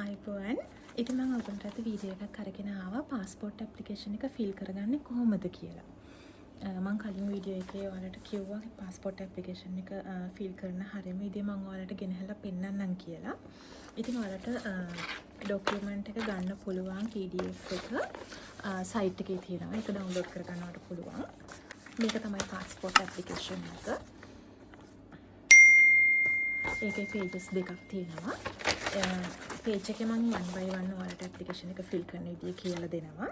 අයිබෝන් ඉතින් මම ඔයගොල්ලන්ට අද වීඩියෝ එකක් අරගෙන ආවා පාස්පෝර්ට් ඇප්ලිකේෂන් එක ෆිල් කරගන්නේ කොහොමද කියලා. මම කලින් වීඩියෝ එකේ ඔයාලට කිව්වා පාස්පෝර්ට් ඇප්ලිකේෂන් එක ෆිල් කරන හැම විදිහම මම ඔයාලට ගෙනහැලා පෙන්නන්නම් කියලා. ඉතින් ඔයාලට ඩොකියුමන්ට් එක ගන්න පුළුවන් PDF එක සයිට් එකේ තියෙනවා. ඒක ඩවුන්ලෝඩ් කරගන්නවට පුළුවන්. මේක තමයි පාස්පෝර්ට් ඇප්ලිකේෂන් එක. ඒකේ pages දෙකක් තියෙනවා. page එකේ මම one by one ඔයාලට ඇප්ලිකේෂන් එක ෆිල් කරන විදිය කියලා දෙනවා.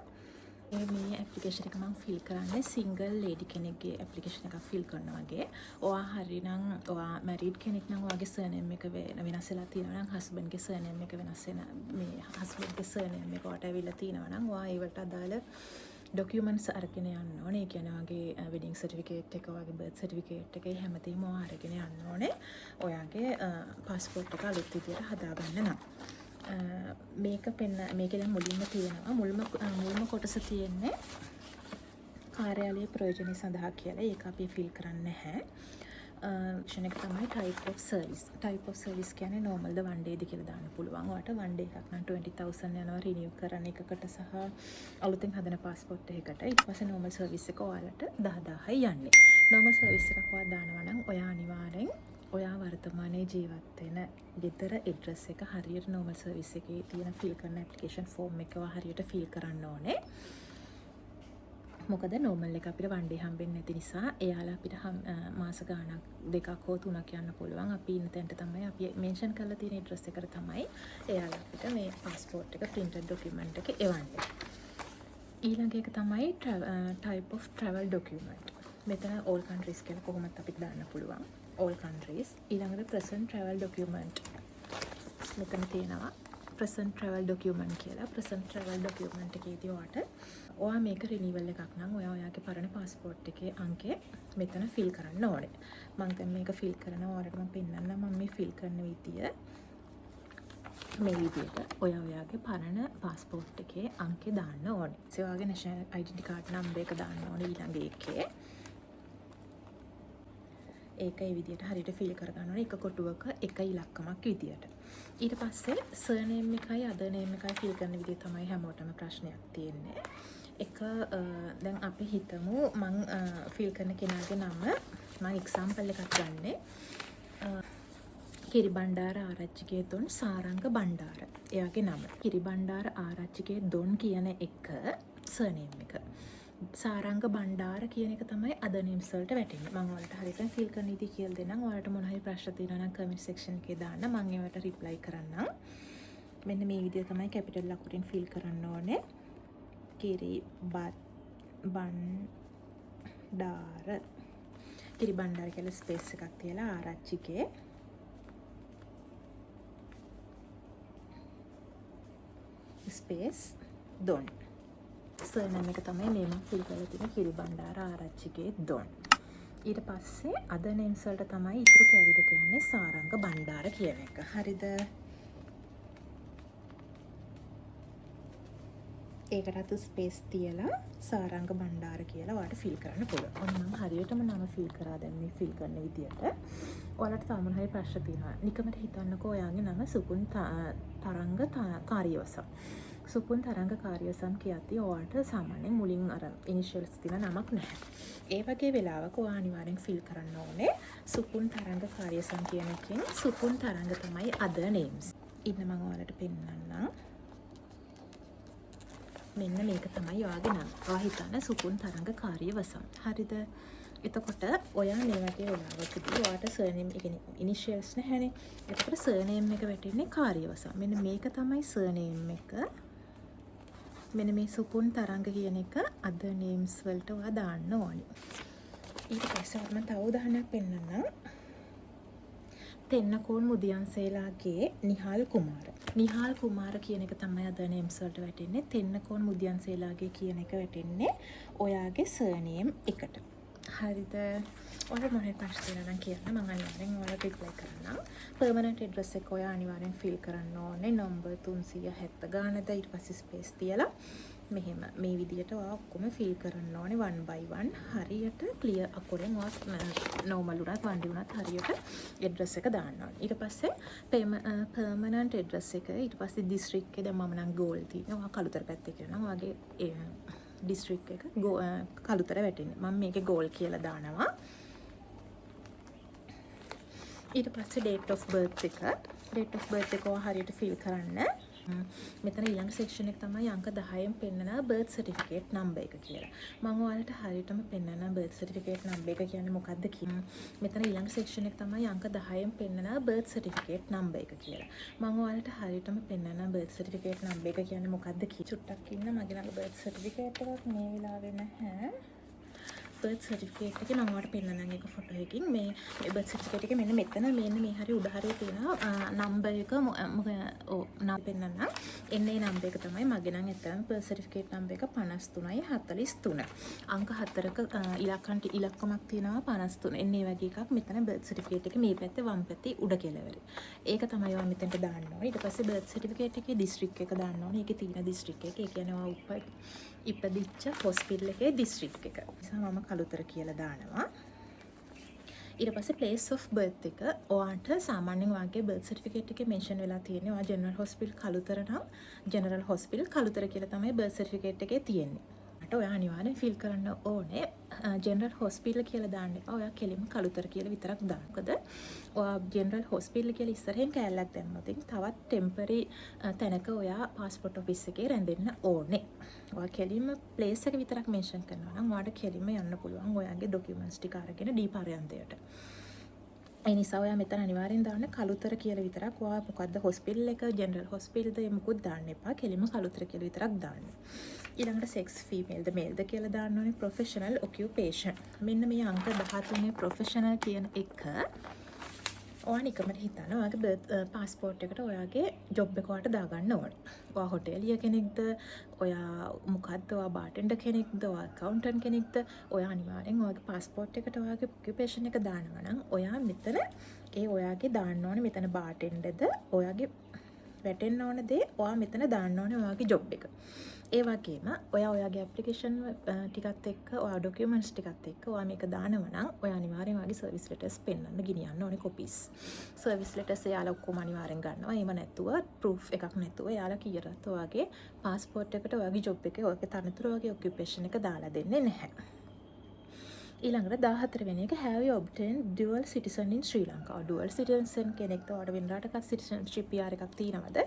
මේ ඇප්ලිකේෂන් එක මම ෆිල් කරන්නේ සිංගල් ලේඩි කෙනෙක්ගේ ඇප්ලිකේෂන් එකක් ෆිල් කරනවා වගේ. ඔයා හරිනම් ඔයා මැරිඩ් කෙනෙක් නම් ඔයාගේ සර්නේම් එක වෙනස් වෙලා තියෙනවා නම් හස්බන්ඩ්ගේ සර්නේම් එක වෙනස් වෙන මේ හස්බන්ඩ්ගේ සර්නේම් එක ඔයාට ඇවිල්ලා තියෙනවා නම් ඔයා ඒවට අදාළ ඩොකියුමන්ට්ස් අරගෙන යන්න ඕනේ. ඒ කියන්නේ ඔයාගේ වෙඩින් සර්ටිෆිකේට් එක, ඔයාගේ බර්ත් සර්ටිෆිකේට් එක හැමතෙම ඔයා අරගෙන යන්න ඕනේ. ඔයාගේ පාස්පෝර්ට් එක අලුත් විදියට හදාගන්න නම්. මේක දැන් මුලින්ම තියෙනවා. මුල්ම කොටස තියෙන්නේ කාර්යාලයේ ප්‍රයෝජන සඳහා කියලා. ඒක අපි ෆිල් කරන්නේ නැහැ. ෂණ එක තමයි type of service. Type of service කියන්නේ normal ද one day ද කියලා දාන්න පුළුවන්. ඔයාලට one day එකක් නම් 20,000 යනවා renew කරන එකකට සහ අලුතෙන් හදන passport එකකට. ඊට පස්සේ normal service එක ඔයාලට 10,000යි යන්නේ. normal service එකක් ඔයා දානවා නම් ඔයා අනිවාර්යෙන් ඔයා වර්තමානයේ ජීවත් වෙන ගෙදර ඇඩ්‍රස් එක හරියට normal service එකේ තියෙන fill කරන application form එක හරියට fill කරන්න ඕනේ. මොකද normal එක අපිට one day හම්බෙන්නේ නැති නිසා එයාලා අපිට මාස ගාණක් දෙකක් හෝ තුනක් යන්න පුළුවන්. අපි ඉන්න තැනට තමයි අපි මෙන්ෂන් කරලා තියෙන ඇඩ්‍රස් එකට තමයි එයාලා අපිට මේ passport එක printed document එක එවන්නේ. ඊළඟ එක තමයි type of travel document. මෙතන all countries කියලා කොහොමද අපිට දාන්න පුළුවන්. all countries. ඊළඟට present travel document. මෙතන තියෙනවා present travel document කියලා. present travel document එකේදී ඔයා මේක රිනිවල් එකක් නම් ඔයාගේ පරණ පාස්පෝර්ට් එකේ අංකය මෙතන ෆිල් කරන්න ඕනේ. මම දැන් මේක ෆිල් කරනවා. ඔයාලට මම පෙන්නන්නම් මම මේ ෆිල් කරන විදිය. මේ විදියට ඔයාගේ පරණ පාස්පෝර්ට් එකේ අංකය දාන්න ඕනේ. ඒ ඔයාගේ national identity card number එක දාන්න ඕනේ ඊළඟ එකේ. ඒක ඒ විදියට හරියට ෆිල් කරගන්න ඕනේ එක කොටුවක එක ඉලක්කමක් විදියට. ඊට පස්සේ surname එකයි other name එකයි ෆිල් කරන විදිය තමයි හැමෝටම ප්‍රශ්නයක් තියෙන්නේ. දැන් අපි හිතමු මං ෆිල් කරන කෙනාගේ නම මම එක්සැම්පල් එකක් ගන්නෙ. කිරිබණ්ඩාර ආරච්චිගේ දොන් සාරංග බණ්ඩාර. එයාගේ නම. කිරිබණ්ඩාර ආරච්චිගේ දොන් කියන එක surname එක. සාරංග බණ්ඩාර කියන එක තමයි other names වලට වැටෙන්නේ. මම ඔයාලට හරියට ෆිල් කරන විදිහ කියලා දෙන්නම්. ඔයාලට මොන හරි ප්‍රශ්න තියෙනවා නම් comment section එකේ දාන්න. මම ඒවට reply කරන්නම්. මෙන්න මේ විදිහ තමයි capital ලකුණෙන් ෆිල් කරන්න ඕනේ. කිරිබණ්ඩාර කියලා ස්පේස් එකක් තියලා ආරච්චිගේ ස්පේස් දොන්. සර්නේම් එක තමයි මේ මම ෆිල් කරලා තියෙන කිරිබණ්ඩාර ආරච්චිගේ දොන්. ඊට පස්සේ other names වලට තමයි ඉතුරු කැලි දෙක යන්නේ සාරංග බණ්ඩාර කියන එක. හරිද? ඒකටත් ස්පේස් තියලා සාරංග බණ්ඩාර කියලා ඔයාලට ෆිල් කරන්න පුළුවන්. ඔන්න මම හරියටම නම ෆිල් කරා දැන් මේ ෆිල් කරන විදියට. ඔයාලට තාම හරි ප්‍රශ්න තියෙනවා. නිකමට හිතන්නකෝ ඔයාගේ නම සුපුන් තරංග කාර්යවසම්. සුපුන් තරංග කාර්යවසම් කියද්දී ඔයාලට සාමාන්‍යයෙන් මුලින් අර ඉනිෂියල්ස් තියෙන නමක් නැහැ. ඒ වගේ වෙලාවක ඔයා අනිවාර්යෙන් ෆිල් කරන්න ඕනේ සුපුන් තරංග කාර්යවසම් කියන එකෙන් සුපුන් තරංග තමයි other names. ඉන්න මම ඔයාලට පෙන්නන්නම්. මෙන්න මේක තමයි ඔයාගේ නම. ඔයා හිතන්න සුපුන් තරංග කාර්යවසම්. හරිද? එතකොට ඔයා මේ වගේ වෙලාවකදී ඔයාට surname එක initials නැහැනේ. එතකොට surname එක වැටෙන්නේ කාර්යවසම්. මෙන්න මේක තමයි surname එක. මෙන්න මේ සුපුන් තරංග කියන එක other names වලට ඔයා දාන්න ඕනේ. ඊට පස්සේ මම තව උදාහරණයක් පෙන්නන්නම්. තෙන්නකෝන් මුදියන්සේලාගේ නිහාල් කුමාර. නිහාල් කුමාර කියන එක තමයි other names වලට වැටෙන්නේ. තෙන්නකෝන් මුදියන්සේලාගේ කියන එක වැටෙන්නේ ඔයාගේ surname එකට. හරිද ඔයාලා මොනේ ප්‍රශ්න තියෙනවා නම් කියන්න මම අනිවාර්යෙන් ඔයාලට රිප්ලයි කරන්නම්. පර්මනන්ට් ඇඩ්‍රස් එක ඔයා අනිවාර්යෙන් ෆිල් කරන්න ඕනේ. නම්බර් 370 ගානද ඊට පස්සේ ස්පේස් තියලා මෙහෙම මේ විදියට ඔයා ඔක්කොම ෆිල් කරන්න ඕනේ one by one. හරියට ක්ලියර් අකුරෙන් ඔයා නෝමල් උනත් වන්ඩි උනත් හරියට ඇඩ්‍රස් එක දාන්න ඕනේ. ඊට පස්සේ පර්මනන්ට් ඇඩ්‍රස් එක ඊට පස්සේ දිස්ත්‍රික් එක දැන් මම නම් ගෝල් තියෙනවා. ඔයා කළුතර පැත්තේ කියනවා. ඔයාගේ දිස්ත්‍රික් එක කළුතර වැටෙන්නේ. මම මේකේ ගෝල් කියලා දානවා. ඊට පස්සේ date of birth එක ඔයා හරියට ෆිල් කරන්න. මෙතන ඊළඟ සෙක්ෂන් එක තමයි අංක 10න් පෙන්නන birth certificate number එක කියලා. මම ඔයාලට හරියටම පෙන්නන birth certificate number එක කියන්නේ මොකක්ද කියලා. මෙතන ඊළඟ සෙක්ෂන් එක තමයි අංක 10න් පෙන්නන birth certificate number එක කියලා. මම ඔයාලට හරියටම පෙන්නන birth certificate number එක කියන්නේ මොකක්ද කියලා. චුට්ටක් ඉන්න මගේ ළඟ birth certificate එකක් මේ වෙලාවේ නැහැ. birth certificate එකේ මම ඔයාලට පෙන්නන්නම් එක ෆොටෝ එකකින් මේ birth certificate එකේ මෙන්න මෙතන මේ හරිය උඩ හරිය තියෙනවා නම්බර් එක නම් පෙන්නන්නම් එන්නේ නම්බර් එක තමයි මගේ නම් ඇත්තම birth certificate නම්බර් එක 53යි 43 අංක 4ක ඉලක්කමක් තියෙනවා 53 එන්නේ වගේ එකක් මෙතන birth certificate එකේ මේ පැත්තේ වම් පැත්තේ උඩ කෙළවරේ ඒක තමයි ඔයා මෙතනට දාන්න ඕනේ ඊට පස්සේ birth certificate එකේ district එක දාන්න ඕනේ ඒකේ තියෙන district එක ඒ කියන්නේ ඔයා ඉපදිච්ච හොස්පිටල් එකේ දිස්ත්‍රික් එක. නිසා මම කළුතර කියලා දානවා. ඊට පස්සේ place of birth එක ඔයාට සාමාන්‍යයෙන් ඔයාගේ birth certificate එකේ mention වෙලා තියෙන්නේ ඔයා general hospital කළුතර නම් general hospital කළුතර කියලා තමයි birth certificate එකේ තියෙන්නේ. ඔයා අනිවාර්යෙන් ෆිල් කරන්න ඕනේ ජෙනරල් හොස්පිටල් කියලා දාන්න එපා. ඔයා කෙලින්ම කළුතර කියලා විතරක් දාන්න. මොකද ඔයා ජෙනරල් හොස්පිටල් කියලා ඉස්සරහින් කෑල්ලක් දැම්මොත් තවත් ටෙම්පරරි තැනක ඔයා පාස්පෝර්ට් ඔෆිස් එකේ රැඳෙන්න ඕනේ. ඔයා කෙලින්ම ප්ලේස් එක විතරක් මෙන්ෂන් කරනවා නම් ඔයාට කෙලින්ම යන්න පුළුවන් ඔයාගේ ડોකියුමන්ට්ස් ටික අරගෙන ඩී පර්යන්තයට. ඒ නිසා ඔයා මෙතන අනිවාර්යෙන් දාන්න කළුතර කියලා විතරක්. ඔයා මොකද්ද හොස්පිටල් එක ජෙනරල් හොස්පිටල්ද මොකුත් දාන්න එපා. කෙලින්ම කළුතර කියලා විතරක් දාන්න. ඊළඟට sex female ද male ද කියලා දාන්න ඕනේ professional occupation. මෙන්න මේ අංක 13 professional කියන එක ඔයා නිකමට හිතන්න ඔයාගේ පාස්පෝර්ට් එකට ඔයාගේ ජොබ් එක ඔයාට දාගන්න ඕනේ. ඔයා හොටෙලිය කෙනෙක්ද, ඔයා මොකද්ද, ඔයා බාර්ටෙන්ඩර් කෙනෙක්ද, ඔයා accountant කෙනෙක්ද, ඔයා අනිවාර්යෙන් ඔයාගේ පාස්පෝර්ට් එකට ඔයාගේ occupation එක දානවා නම් ඔයා මෙතන ඔයාගේ දාන්න ඕනේ මෙතන බාර්ටෙන්ඩර්ද, ඔයාගේ වැටෙන්න ඕන දේ ඔයා මෙතන දාන්න ඕනේ ඔයාගේ ජොබ් එක. ඒ වගේම ඔයාගේ ඇප්ලිකේෂන් ටිකත් එක්ක ඔයා ඩොකියුමන්ට්ස් ටිකත් එක්ක ඔයා මේක දානවා නම් ඔයා අනිවාර්යෙන් ඔයාගේ සර්විස් ලෙටර්ස් පෙන්නන්න ගෙනියන්න ඕනේ කොපීස්. සර්විස් ලෙටර්ස් එයාලා ඔක්කොම අනිවාර්යෙන් ගන්නවා. එහෙම නැතුව ප්‍රූෆ් එකක් නැතුව එයාලා කීයටත් ඔයාගේ පාස්පෝර්ට් එකට ඔයාගේ ජොබ් එකේ ඔයාගේ තනතුර ඔයාගේ ඔකියුපේෂන් එක දාලා දෙන්නේ නැහැ. ඊළඟට 14 වෙනි එක have you obtained dual citizen in Sri Lanka. dual citizen කෙනෙක්ට ඔයාට වෙන රටක citizenship PR එකක් තියෙනවද?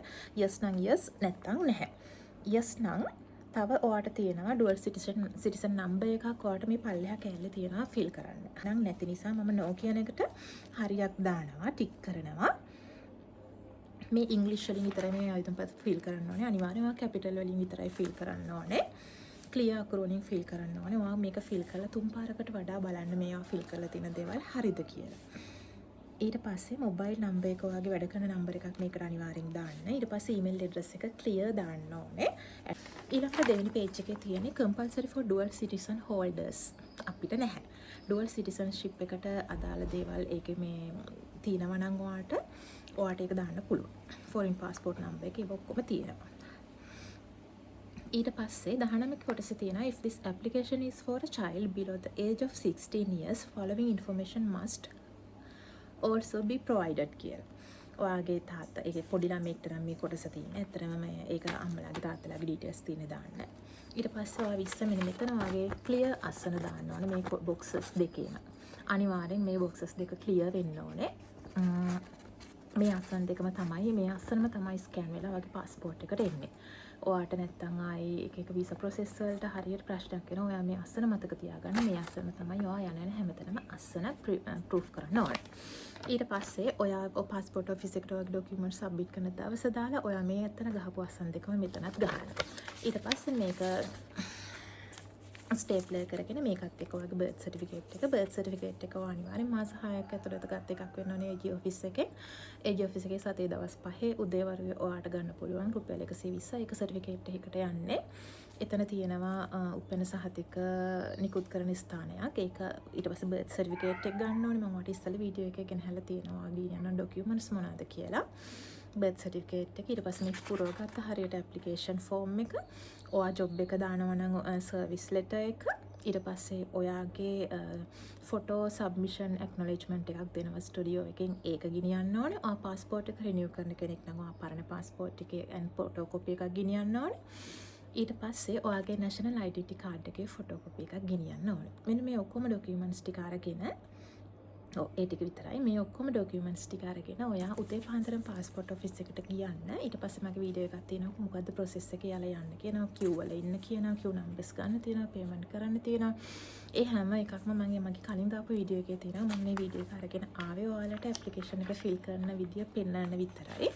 yes නම් yes නැත්නම් නැහැ. yes නම් තව ඔයාට තියෙනවා dual citizen number එකක් ඔයාට මේ පල්ලෙහා කැල්ලේ තියෙනවා fill කරන්න. නම් නැති නිසා මම no කියන එකට හරියක් දානවා ටික් කරනවා. මේ ඉංග්‍රීසි වලින් විතරයි මේ ආයතන පද fill කරන්න ඕනේ. අනිවාර්යයෙන්ම කැපිටල් වලින් විතරයි fill කරන්න ඕනේ. ක්ලියර් අකුරු වලින් fill කරන්න ඕනේ. ඔයා මේක fill කරලා තුන් පාරකට වඩා බලන්න මේවා fill කරලා තියෙන දේවල් හරිද කියලා. ඊට පස්සේ මොබයිල් නම්බර් එක ඔයාගේ වැඩ කරන නම්බර් එකක් මේකට අනිවාර්යෙන් දාන්න. ඊට පස්සේ ඊමේල් ඇඩ්‍රස් එක ක්ලියර් දාන්න ඕනේ. ඊළඟට දෙවෙනි page එකේ තියෙන්නේ compulsory for dual citizen holders. අපිට නැහැ. dual citizenship එකට අදාළ දේවල් ඒකේ මේ තියෙනවා නම් ඔයාට ඒක දාන්න පුළුවන්. foreign passport number එක ඒක ඔක්කොම තියෙනවා. ඊට පස්සේ 19 කොටසේ තියෙනවා if this application is for a child below the age of 16 years following information must also be provided කියලා. ඔයාගේ තාත්තා ඒකේ පොඩි ළමෙක්ට නම් මේ කොටස තියෙන්නේ. ඇත්තටම ඒක අම්මලාගේ තාත්තලාගේ ඩීටේල්ස් තියෙන දාන්න. ඊට පස්සේ ඔයා 20 මෙන්න මෙතන ඔයාගේ ක්ලියර් අසන දාන්න ඕනේ මේ බොක්සස් දෙකේම. අනිවාර්යෙන් මේ බොක්සස් දෙක ක්ලියර් වෙන්න ඕනේ. මේ අසන දෙකම තමයි මේ අසනම තමයි ස්කෑන් වෙලා ඔයාගේ පාස්පෝර්ට් එකට එන්නේ. ඔයාට නැත්තම් ආයේ එක වීසා ප්‍රොසෙස් වලට හරියට ප්‍රශ්නයක් එනවා. ඔයා මේ අස්සන මතක තියාගන්න. මේ අස්සන තමයි ඔයා යන හැමතැනම අස්සන ප්‍රූෆ් කරන්න ඕනේ. ඊට පස්සේ ඔයා පාස්පෝර්ට් ඔෆිස් එකට ඔයාගේ ඩොකියුමන්ට් සබ්මිට් කරන දවස දාලා ඔයා මේ ඇත්තන ගහපු අස්සන දෙකම මෙතනත් ගහන්න. ඊට පස්සේ මේක ස්ටේප්ලර් කරගෙන මේකත් එක්ක ඔයාගේ බර්ත් සර්ටිෆිකේට් එක අනිවාර්යෙන් මාස 6ක් ඇතුළත ගත එකක් වෙන්න ඕනේ AG ඔෆිස් එකේ. AG ඔෆිස් එකේ සතියේ දවස් 5 උදේ වරුවේ ඔයාට ගන්න පුළුවන් රුපියල් 120 ඒක සර්ටිෆිකේට් එකකට යන්නේ. එතන තියෙනවා උපැන්න සහතික නිකුත් කරන ස්ථානයක්. ඒක ඊට පස්සේ බර්ත් සර්ටිෆිකේට් එක ගන්න ඕනේ. මම ඔයාලට ඉස්සෙල්ලා වීඩියෝ එකේ ගෙනහැලා තියෙනවා ගියන ඩොකියුමන්ට්ස් මොනවද කියලා. බර්ත් සර්ටිෆිකේට් එක ඊට පස්සේ මේක පුරවගත්ත හරියට ඇප්ලිකේෂන් ෆෝම් එක ඔයා ජොබ් එක දානවා නම් සර්විස් ලෙටර් එක ඊට පස්සේ ඔයාගේ ෆොටෝ සබ්මිෂන් ඇක්නොලෙජ්මන්ට් එකක් දෙනවා ස්ටුඩියෝ එකෙන් ඒක ගෙනියන්න ඕනේ. ඔයා පාස්පෝර්ට් එක රිනියු කරන කෙනෙක් නම් ඔයා පරණ පාස්පෝර්ට් එකේ ෆොටෝකෝපි එකක් ගෙනියන්න ඕනේ. ඊට පස්සේ ඔයාගේ නැෂනල් අයිඩෙන්ටිටි කාඩ් එකේ ෆොටෝකෝපි එකක් ගෙනියන්න ඕනේ. මෙන්න මේ ඔක්කොම ඩොකියුමන්ට්ස් ටික අරගෙන ඒ ටික විතරයි. මේ ඔක්කොම ඩොකියුමන්ට්ස් ටික අරගෙන ඔයා උදේ පාන්දරම පාස්පෝර්ට් ඔෆිස් එකට ගියන්න. ඊට පස්සේ මගේ වීඩියෝ එකක් තියෙනවා මොකද්ද ප්‍රොසෙස් එකේ යාලා යන්න කියනවා. queue වල ඉන්න කියනවා. queue numbers ගන්න තියෙනවා. payment කරන්න තියෙනවා. ඒ හැම එකක්ම මම මගේ කලින් දාපු වීඩියෝ එකේ තියෙනවා. මම මේ වීඩියෝ එක අරගෙන ආවේ ඔයාලට ඇප්ලිකේෂන් එක ෆිල් කරන විදිය පෙන්වන්න විතරයි.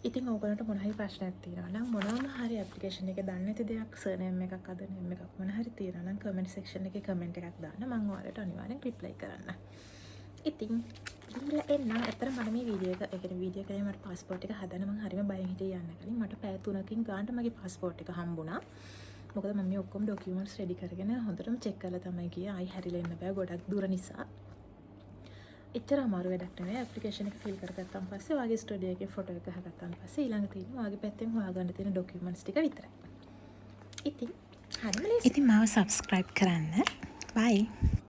ඉතින් ඕගොල්ලන්ට මොන හරි ප්‍රශ්නයක් තියෙනවා නම් මොනවාම හරි ඇප්ලිකේෂන් එකේ දන්නේ නැති දෙයක් සර්නේම් එකක් අද නේම් එකක් මොන හරි තියෙනවා නම් කමෙන්ට් සෙක්ෂන් එකේ කමෙන්ට් එකක් දාන්න. මම ඔයාලට අනිවාර්යෙන් රිප්ලයි කරන්න. ඉතින් ගිහලා එන්න. ඇත්තට මම මේ වීඩියෝ එක වීඩියෝ එකේ මට පාස්පෝර්ට් එක හදන්න මම හරිම බයෙන් හිටියේ යන්න කලින්. මට පැය 3කින් ගානට මගේ පාස්පෝර්ට් එක හම්බුණා. මොකද මම මේ ඔක්කොම ඩොකියුමන්ට්ස් රෙඩි කරගෙන හොඳටම චෙක් කරලා තමයි ගියේ. ආයි හැරිලා එන්න බෑ ගොඩක් දුර නිසා. එච්චර අමාරු වැඩක් නෙවෙයි. ඇප්ලිකේෂන් එක ෆිල් කරගත්තාන් පස්සේ ඔයාගේ ස්ටුඩියෝ එකේ ෆොටෝ එක හදාගත්තාන් පස්සේ ඊළඟ තියෙන්නේ ඔයාගේ පැත්තෙන් හොයාගන්න තියෙන ඩොකියුමන්ට්ස් ටික විතරයි. ඉතින් හරිම ලේසියි. ඉතින් මාව සබ්ස්ක්‍රයිබ් කරන්න. බයි.